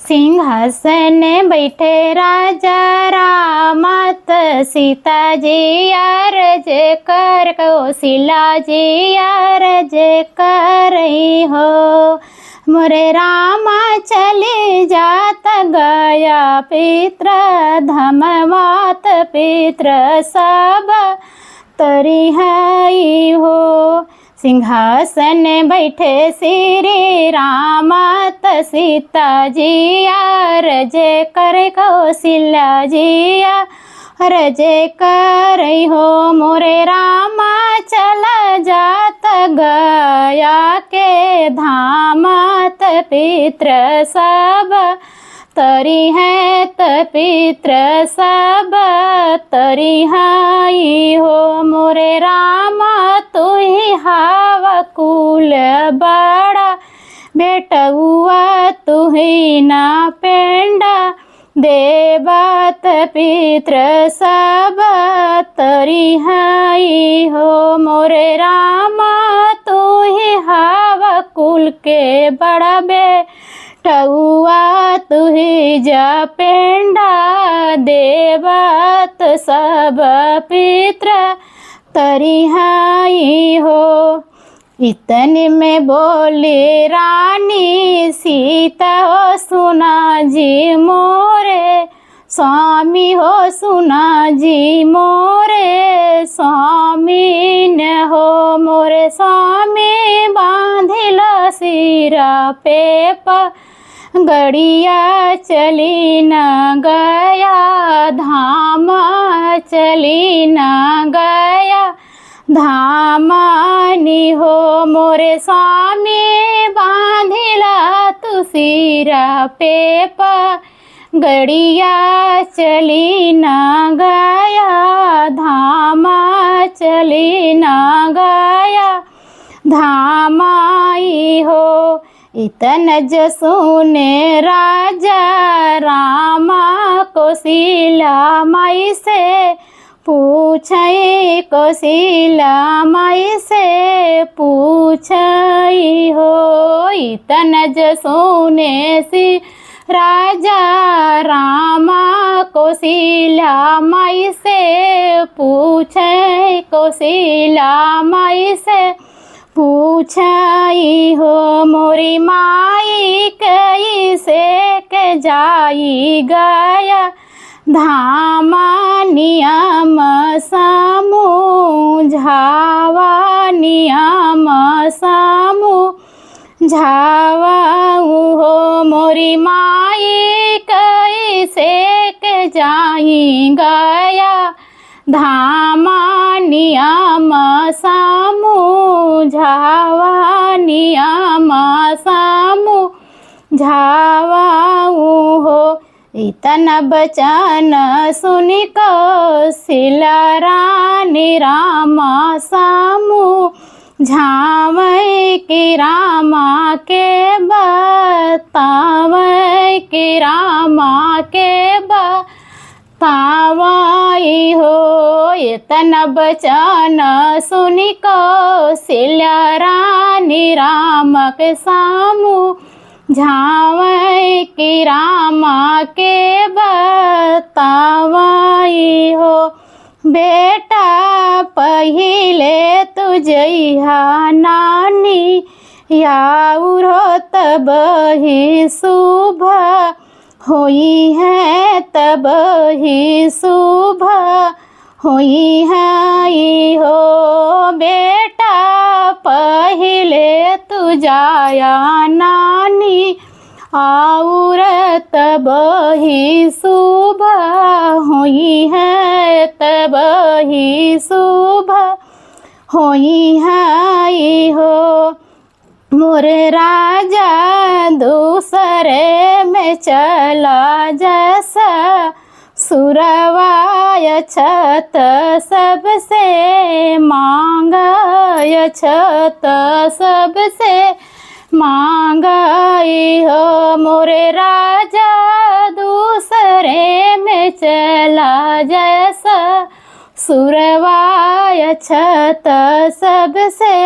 सिंहासन बैठे राजा रामत सीता जी अर्ज कर कौशल्या जी अर्ज कर हो। मोरे रामा चले जात गया पित्र धमवात पित्र सब तरी है हो। सिंहासन बैठे श्री रामत सीता जी अर्ज कर कौशल्या जी अर्ज कर हो। मोरे रामा चला जात गया के धामत पित्र सब तरी है पित्र सब तरी हाई हो। मोरे रामा तू ही हावा कुल बड़ा बेटुआ तू ही ना पेंडा देवत पित्र सब तरी हाई हो। मोरे रामा तू ही हावा कुल के बड़ा बेटुआ तू ही जा पेंडा देवत सब पित्र तरी हाई हो। इतने में बोली रानी सीता हो सुना जी मोरे स्वामी हो सुना जी मोरे स्वामी न हो। मोरे स्वामी बांधिल सिरा पे गड़िया चली न गया धाम चली न गया धामानी हो। मोरे स्वामी बांधिला तू सिरा पे गड़िया चली न गया धामा चली न गया धामाई हो। इतन जसुने राजा रामा कौशल्या माई से पूछई कौशल्या माई से पूछई हो। इतन जसुने सी राजा रामा कौशल्या माई से पूछई कौशल्या माई से पूछई हो। मोरी माई कई से के जाई गया धामा नियम समझावा नियम समझावा हो। मोरी माई कई से के जाई गया धामा नियम समझावा नियम समझावा हो। इतन बचन सुनि कौशल्या रानी रामा समझावै कि रामा के बतावै कि रामा के बतावै हो। इतन बचन सुनि कौशल्या रानी राम के समझावै कि रामा के बतावै हो। बेटा पहिले तुझिया नानी याउर हो तब ही शुभ होई है तब ही शुभ होई है हो। बेटा पहिले तू जाया नानी और तब ही शुभ होई है तब ही शुभ होई है हो। मोरे राजा दूसरे में चला जैसा सुरवाय छत सबसे मांगय छत सबसे मांगई हो। मोरे राजा दूसरे में चला जैसा सुरवाय छत सबसे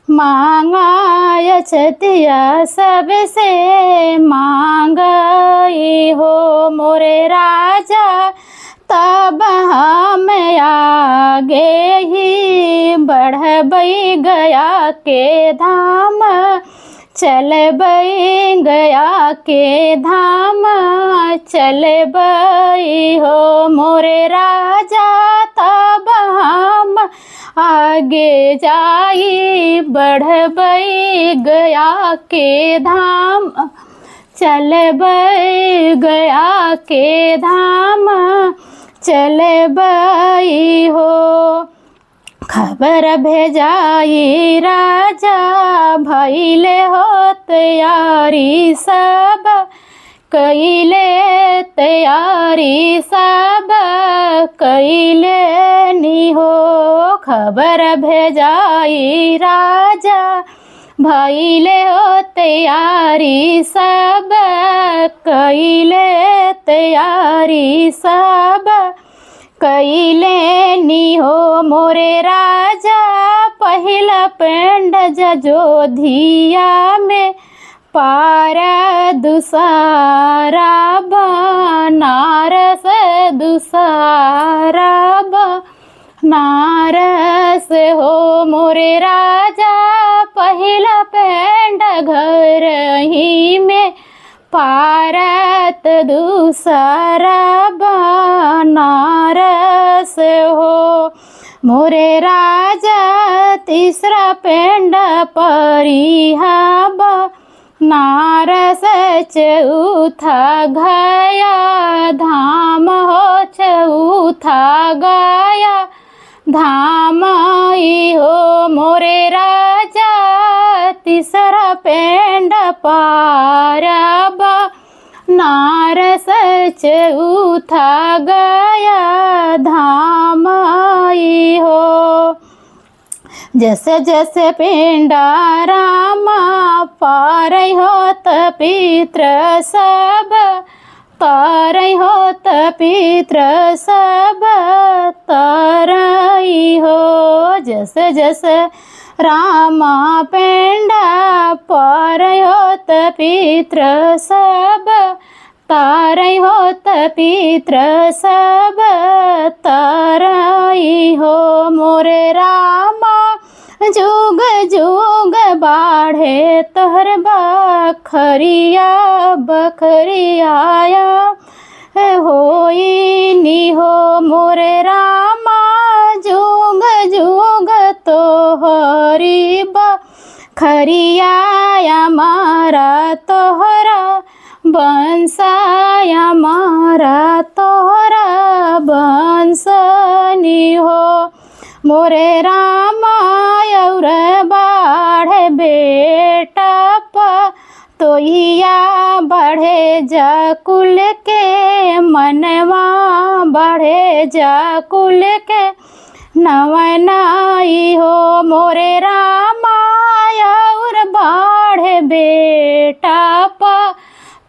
मांगाय छतिया सबसे मांगई हो मोरे राजा, तब हम आगे ही बढ़बई गया के धाम, चलबई गया के धाम, चलबई हो मोरे राजा, तब हम आगे जाई बढ़बई गया के धाम, चलबई गया के धाम, चलबई हो। खबर भेजाई राजा, भइले हो तैयारी सब, कइले तैयारी सब, कइले नी हो। खबर भेजाई राजा, भइले हो तैयारी सब, कइले तैयारी सब, कइले नी हो मोरे राजा। पहिला पेंड जजोधिया में, पार दूसरा बनारस, दूसरा बनारस हो मोरे राजा। पहिला पेंड घर ही में, पारत दूसरा बनारस हो मोरे राजा। तीसरा पेंड परिहा बनारस, चौथा गया धाम हो, चौथा गया धाम ही हो मोरे राजा। तीसरा पेंड पारब नारस, चौथा गया धाम ही हो। जैसे जैसे पिंडा रामा पार होत पित्र सब, तार होत पित्र सब, तारई हो। जैसे जैसे रामा पेंडा पार होत पित्र सब, तार होत पित्र सब, तारई हो मोरे रामा। जुग जुग बाढ़े तोहर बखरिया, बखरियाया होई नी हो मोरे रामा। जुग जुग तोहरी बखरियाया मारा तोहरा बंसाया, मारा तोहरा बंसनी हो मोरे रामा। और बाढ़ बेटा तोहिया बढ़े जाकुल के मनवा, बढ़े जाकुल के नवनाई हो मोरे रामा। और बाढ़ बेटा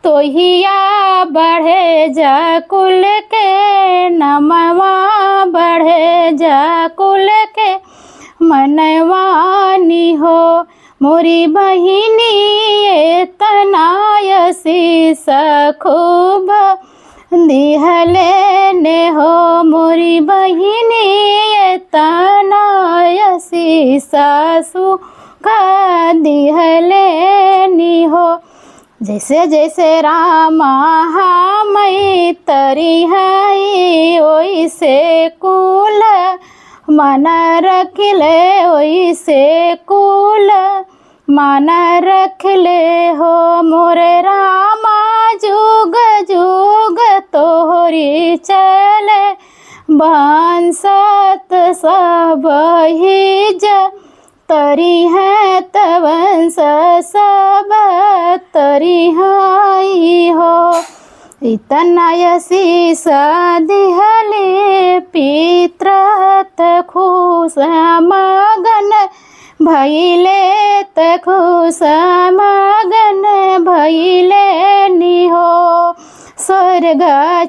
तोहिया बढ़े जाकुल के नमवा, बढ़े जाकुल के मनवानी हो मोरी बहिनी। तनायसी खूब दिहले ने हो मोरी बहिनी। तनायसी सासू का दिहले नी हो। जैसे जैसे रामा हमई तरी है, ओइसे कुल मन रखले, ओइसे कुल मन रखले हो मोरे रामा। जुग जुग तोहरी चले बंसत सब ही तरी है तवंस सब, तरी है हो। इतनायसी दिहले पित्रत खुश मगन भइले, खुश मगन भइले नी हो। स्वर्ग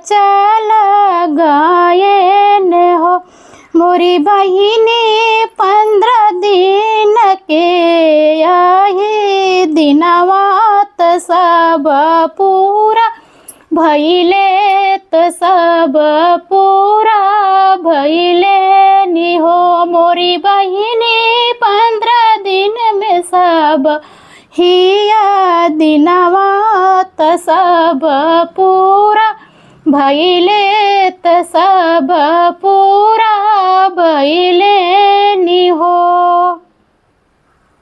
चल गायन हो मोरी बहिनी। 15 दिन के आहे दिनवात सब पूरा भैले त सब पूरा भैले नि हो मोरी बहिनी 15 दिन में सब हिया दिनवात सब पूरा भैले त सब पूरा भैले